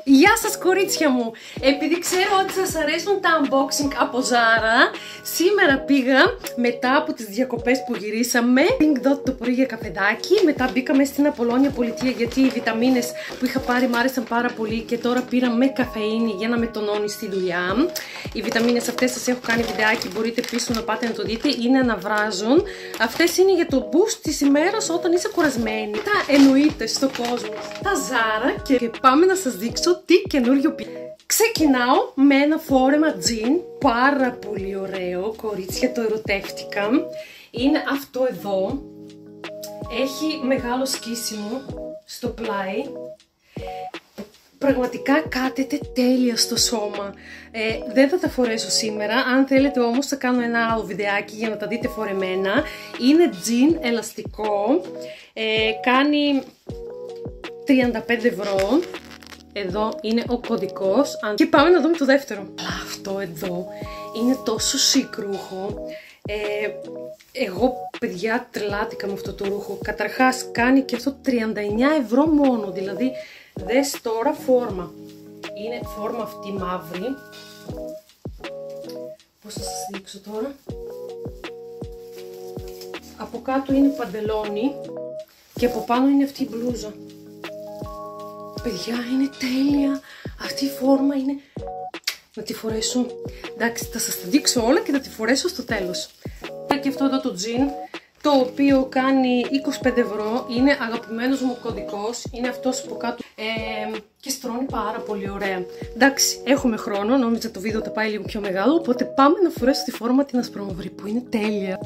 Γεια σας κορίτσια μου! Επειδή ξέρω ότι σας αρέσουν τα unboxing από Zara, σήμερα πήγα μετά από τις διακοπές που γυρίσαμε Pink Dot το πρωί για καφεδάκι. Μετά μπήκαμε στην Απολώνια Πολιτεία γιατί οι βιταμίνες που είχα πάρει μου άρεσαν πάρα πολύ και τώρα πήρα με καφεΐνη για να με τονώνει στη δουλειά. Οι βιταμίνες αυτές σας έχω κάνει βιντεάκι, μπορείτε πίσω να πάτε να το δείτε, είναι αναβράζουν. Αυτές είναι για το boost της ημέρας όταν είσαι κουρασμένη. Τα εννοείται στο κόσμο τα Zara και πάμε να σας δείξω τι καινούριο πήρα. Ξεκινάω με ένα φόρεμα jean, πάρα πολύ ωραίο, κορίτσια, το ερωτεύτηκα. Είναι αυτό εδώ, έχει μεγάλο σκίσιμο στο πλάι, πραγματικά κάθεται τέλεια στο σώμα. Δεν θα τα φορέσω σήμερα, αν θέλετε όμως θα κάνω ένα άλλο βιντεάκι για να τα δείτε φορεμένα. Είναι jean ελαστικό, κάνει 35 ευρώ. Εδώ είναι ο κωδικός και πάμε να δούμε το δεύτερο. Αυτό εδώ είναι τόσο chic ρούχο. Εγώ παιδιά τρελάθηκα με αυτό το ρούχο. Καταρχάς κάνει και αυτό 39 ευρώ μόνο. Δηλαδή δες τώρα φόρμα. Είναι φόρμα αυτή μαύρη. Πώς θα σας δείξω τώρα. Από κάτω είναι παντελόνι και από πάνω είναι αυτή η μπλούζα. Παιδιά, είναι τέλεια. Αυτή η φόρμα είναι... Να τη φορέσω. Εντάξει, θα σας τα δείξω όλα και θα τη φορέσω στο τέλος. Και αυτό εδώ το jean, το οποίο κάνει 25 ευρώ. Είναι αγαπημένος μου κωδικός. Είναι αυτός από κάτω. Και στρώνει πάρα πολύ ωραία. Εντάξει, έχουμε χρόνο. Νόμιζα το βίντεο θα πάει λίγο πιο μεγάλο. Οπότε πάμε να φορέσω τη φόρμα την ασπρόμαυρη που είναι τέλεια.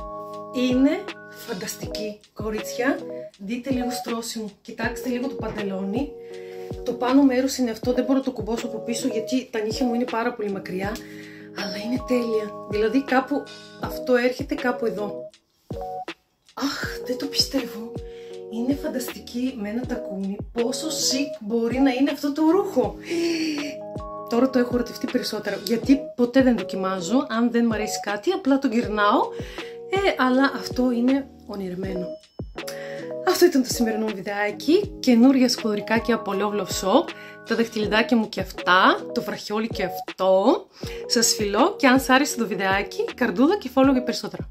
Είναι φανταστική, κορίτσια. Δείτε λίγο στρώσιμο. Κοιτάξτε λίγο το παντελόνι. Το πάνω μέρος είναι αυτό, δεν μπορώ να το κουμπώσω από πίσω γιατί τα νύχια μου είναι πάρα πολύ μακριά. Αλλά είναι τέλεια. Δηλαδή κάπου αυτό έρχεται κάπου εδώ. Αχ, δεν το πιστεύω. Είναι φανταστική με ένα τακούνι. Πόσο chic μπορεί να είναι αυτό το ρούχο. Τώρα το έχω ερωτευτεί περισσότερο. Γιατί ποτέ δεν δοκιμάζω. Αν δεν μου αρέσει κάτι, απλά το γυρνάω. Αλλά αυτό είναι ονειρεμένο. Αυτό ήταν το σημερινό βιντεάκι, καινούρια σκουλαρικάκια από Love Love Shop, τα δαχτυλιδάκια μου και αυτά, το βραχιόλι και αυτό. Σας φιλώ και αν σ' άρεσε το βιντεάκι, καρδούλα και follow για περισσότερα.